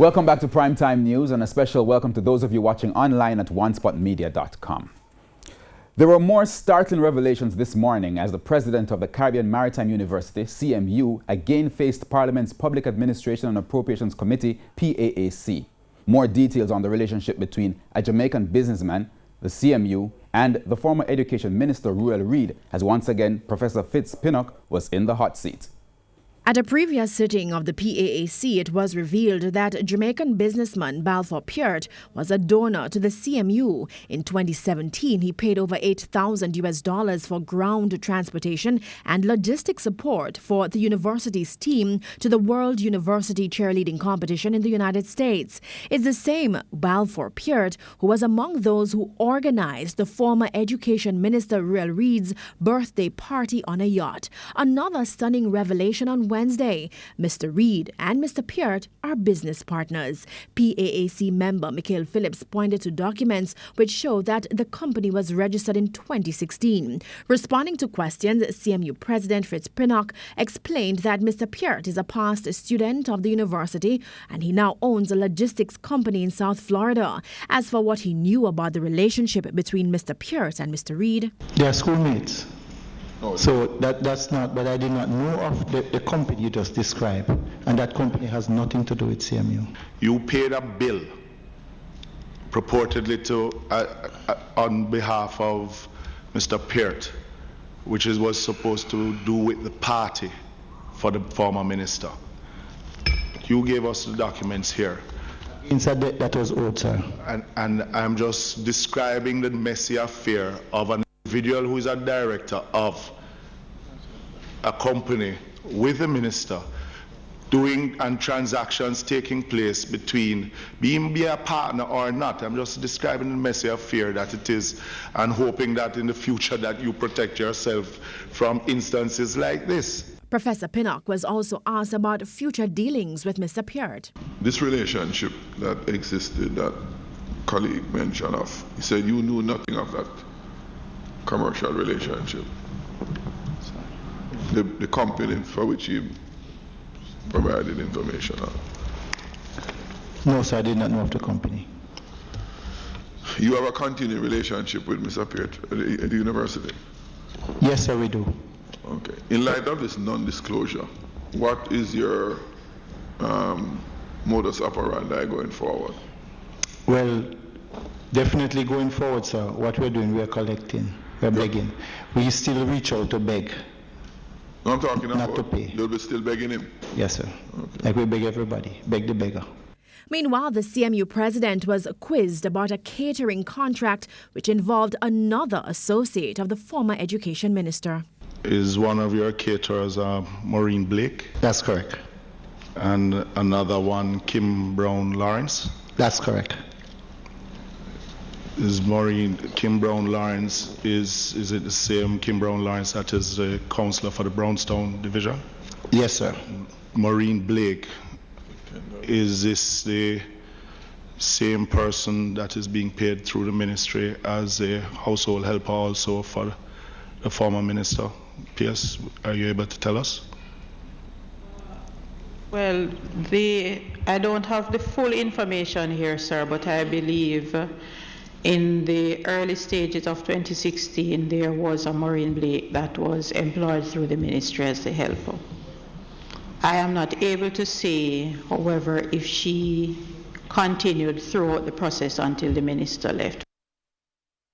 Welcome back to Primetime News, and a special welcome to those of you watching online at onespotmedia.com. There were more startling revelations this morning as the president of the Caribbean Maritime University, CMU, again faced Parliament's Public Administration and Appropriations Committee, PAAC. More details on the relationship between a Jamaican businessman, the CMU, and the former Education Minister, Ruel Reid, as once again Professor Fitz Pinnock was in the hot seat. At a previous sitting of the PAAC, it was revealed that Jamaican businessman Balfour Peart was a donor to the CMU. In 2017, he paid over $8,000 for ground transportation and logistics support for the university's team to the World University Cheerleading Competition in the United States. It's the same Balfour Peart who was among those who organized the former Education Minister Ruel Reid's birthday party on a yacht. Another stunning revelation on Wednesday. Mr. Reid and Mr. Peart are business partners. PAAC member Mikhail Phillips pointed to documents which show that the company was registered in 2016. Responding to questions, CMU President Fitz Pinnock explained that Mr. Peart is a past student of the university and he now owns a logistics company in South Florida. As for what he knew about the relationship between Mr. Peart and Mr. Reid, they are schoolmates. So that's not, but I did not know of the company you just described, and that company has nothing to do with CMU. You paid a bill purportedly to on behalf of Mr. Peart, which was supposed to do with the party for the former minister. You gave us the documents here. Inside that was owed, sir. And I'm just describing the messy affair of an individual who is a director of a company with the minister doing and transactions taking place between be a partner or not. I'm just describing the messy affair that it is and hoping that in the future that you protect yourself from instances like this. Professor Pinnock was also asked about future dealings with Mr. Peart. This relationship that existed that colleague mentioned of, he said you knew nothing of that commercial relationship. The company for which he provided information on. No, sir, I did not know of the company. You have a continuing relationship with Mr. Peart at the university? Yes, sir, we do. Okay. In light of this non-disclosure, what is your modus operandi going forward? Well, definitely going forward, sir, what we're doing, we're collecting, we're begging. We still reach out to beg. No, I'm talking not about to pay. You'll be still begging him? Yes, sir. Okay. Like we beg everybody, beg the beggar. Meanwhile, the CMU president was quizzed about a catering contract which involved another associate of the former education minister. Is one of your caterers Maureen Blake? That's correct. And another one, Kim Brown Lawrence? That's correct. Is Kim Brown Lawrence, is it the same Kim Brown Lawrence that is the councillor for the Brownstown division? Yes, sir. Maureen Blake, is this the same person that is being paid through the ministry as a household helper also for the former minister? P.S., are you able to tell us? Well, I don't have the full information here, sir, but I believe in the early stages of 2016, there was a Maureen Blake that was employed through the ministry as the helper. I am not able to say, however, if she continued throughout the process until the minister left.